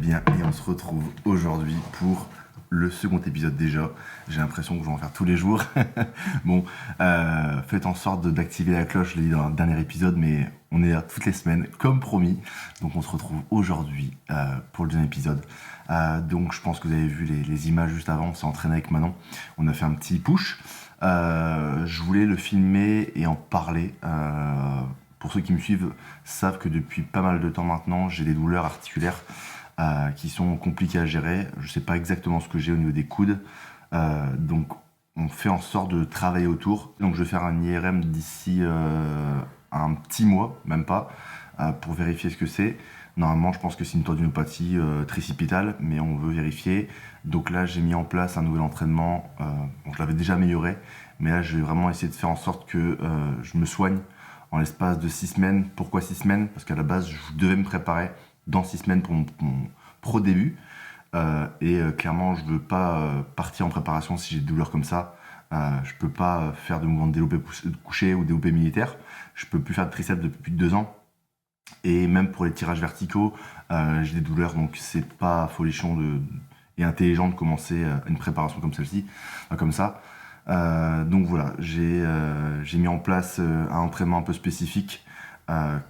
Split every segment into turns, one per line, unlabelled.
bien et on se retrouve aujourd'hui pour le second épisode déjà. J'ai l'impression que je vais en faire tous les jours. Bon, faites en sorte d'activer la cloche, je l'ai dit dans le dernier épisode, mais on est là toutes les semaines, comme promis. Donc on se retrouve aujourd'hui pour le deuxième épisode. Donc je pense que vous avez vu les images juste avant, on s'est entraîné avec Manon. On a fait un petit push. Je voulais le filmer et en parler. Pour ceux qui me suivent savent que depuis pas mal de temps maintenant, j'ai des douleurs articulaires qui sont compliquées à gérer. Je ne sais pas exactement ce que j'ai au niveau des coudes. Donc on fait en sorte de travailler autour. Donc je vais faire un IRM d'ici un petit mois, même pas, pour vérifier ce que c'est. Normalement, je pense que c'est une tendinopathie tricipitale, mais on veut vérifier. Donc là, j'ai mis en place un nouvel entraînement. Bon, je l'avais déjà amélioré, mais là, je vais vraiment essayer de faire en sorte que je me soigne en l'espace de 6 semaines. Pourquoi 6 semaines? Parce qu'à la base, je devais me préparer dans 6 semaines pour mon pro début. Clairement, je ne veux pas partir en préparation si j'ai des douleurs comme ça. Je ne peux pas faire de mouvements de développé couché ou développé militaire. Je ne peux plus faire de triceps depuis plus de 2 ans. Et même pour les tirages verticaux, j'ai des douleurs, donc c'est pas folichon et intelligent de commencer une préparation comme celle-ci, comme ça. Donc voilà, j'ai mis en place un entraînement un peu spécifique,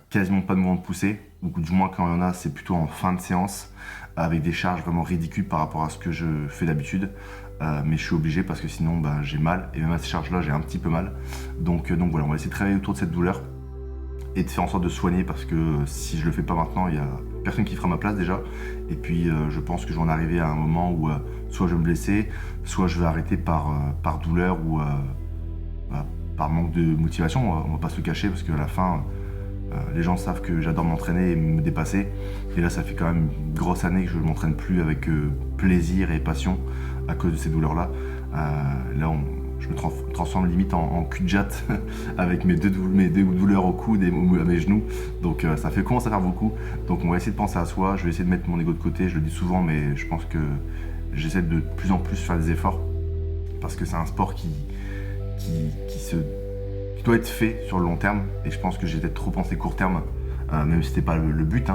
quasiment pas de mouvement de poussée, ou du moins quand il y en a, c'est plutôt en fin de séance, avec des charges vraiment ridicules par rapport à ce que je fais d'habitude. Mais je suis obligé parce que sinon j'ai mal, et même à ces charges-là, j'ai un petit peu mal. Donc voilà, on va essayer de travailler autour de cette douleur et de faire en sorte de soigner, parce que si je le fais pas maintenant, il y a personne qui fera ma place déjà. Et puis je pense que je vais en arriver à un moment où soit je vais me blesser, soit je vais arrêter par douleur ou par manque de motivation. On va pas se le cacher, parce qu'à la fin, les gens savent que j'adore m'entraîner et me dépasser. Et là, ça fait quand même une grosse année que je ne m'entraîne plus avec plaisir et passion à cause de ces douleurs-là. Là, je me transforme limite en cul de jatte avec mes deux douleurs au coude et à mes genoux. Donc ça commence à faire beaucoup. Donc on va essayer de penser à soi. Je vais essayer de mettre mon ego de côté. Je le dis souvent, mais je pense que j'essaie de plus en plus faire des efforts, parce que c'est un sport qui doit être fait sur le long terme. Et je pense que j'ai peut-être trop pensé court terme, même si c'était pas le but.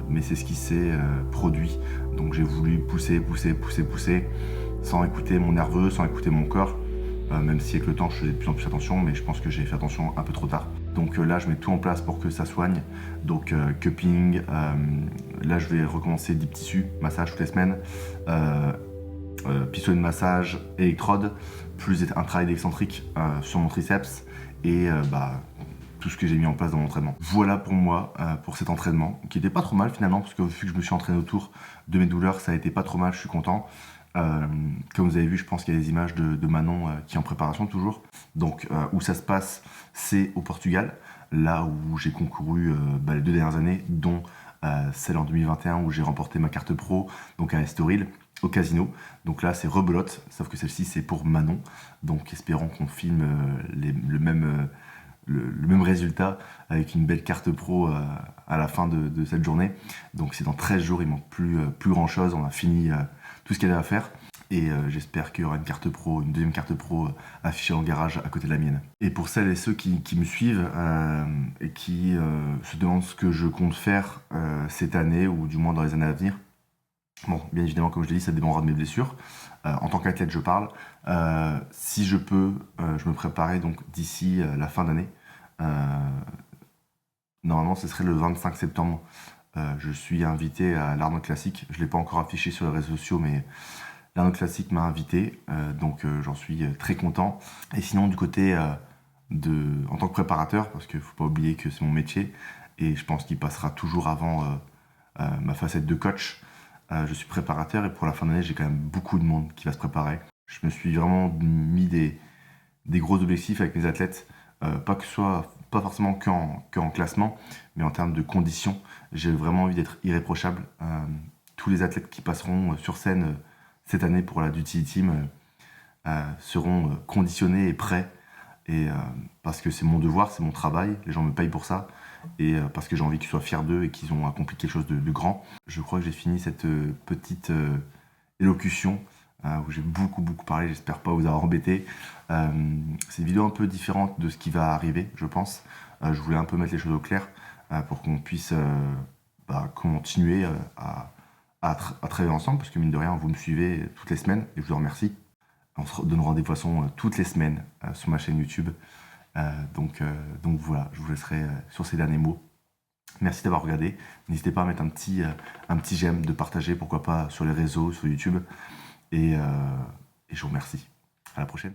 Mais c'est ce qui s'est produit. Donc j'ai voulu pousser, sans écouter mon nerveux, sans écouter mon corps, même si avec le temps je faisais de plus en plus attention, mais je pense que j'ai fait attention un peu trop tard. Donc là, je mets tout en place pour que ça soigne. Donc cupping, là je vais recommencer deep tissu, massage toutes les semaines, pistolet de massage, électrode, plus un travail d'excentrique sur mon triceps, et tout ce que j'ai mis en place dans mon entraînement. Voilà pour moi, pour cet entraînement, qui était pas trop mal finalement, parce que vu que je me suis entraîné autour de mes douleurs, ça a été pas trop mal, je suis content. Comme vous avez vu, je pense qu'il y a des images de Manon qui est en préparation toujours. Donc où ça se passe, c'est au Portugal, là où j'ai concouru les 2 dernières années, dont celle en 2021 où j'ai remporté ma carte pro, donc à Estoril, au casino. Donc là c'est rebelote, sauf que celle-ci c'est pour Manon. Donc espérons qu'on filme le même résultat avec une belle carte pro à la fin de cette journée. Donc c'est dans 13 jours, il manque plus grand chose, on a fini tout ce qu'il y avait à faire. Et j'espère qu'il y aura une deuxième carte pro affichée en garage à côté de la mienne. Et pour celles et ceux qui me suivent et qui se demandent ce que je compte faire cette année, ou du moins dans les années à venir, bon, bien évidemment, comme je l'ai dit, ça dépendra de mes blessures. En tant qu'athlète, je parle. Si je peux, je me préparais donc d'ici la fin d'année. Normalement, ce serait le 25 septembre. Je suis invité à l'Arnold Classic. Je ne l'ai pas encore affiché sur les réseaux sociaux, mais l'Arnold Classic m'a invité. Donc j'en suis très content. Et sinon, du côté en tant que préparateur, parce qu'il ne faut pas oublier que c'est mon métier, et je pense qu'il passera toujours avant ma facette de coach. Je suis préparateur, et pour la fin d'année, j'ai quand même beaucoup de monde qui va se préparer. Je me suis vraiment mis des gros objectifs avec mes athlètes, pas forcément qu'en classement, mais en termes de conditions. J'ai vraiment envie d'être irréprochable. Tous les athlètes qui passeront sur scène cette année pour la Duty Team seront conditionnés et prêts, et parce que c'est mon devoir, c'est mon travail, les gens me payent pour ça, et parce que j'ai envie qu'ils soient fiers d'eux et qu'ils ont accompli quelque chose de grand. Je crois que j'ai fini cette petite élocution où j'ai beaucoup parlé, j'espère pas vous avoir embêté. C'est une vidéo un peu différente de ce qui va arriver, je pense. Je voulais un peu mettre les choses au clair pour qu'on puisse continuer à travailler ensemble, parce que mine de rien, vous me suivez toutes les semaines, et je vous remercie. On se donne rendez-vous de toute façon toutes les semaines sur ma chaîne YouTube. Donc voilà, je vous laisserai sur ces derniers mots. Merci d'avoir regardé. N'hésitez pas à mettre un petit j'aime, de partager, pourquoi pas sur les réseaux, sur YouTube. Et je vous remercie. À la prochaine.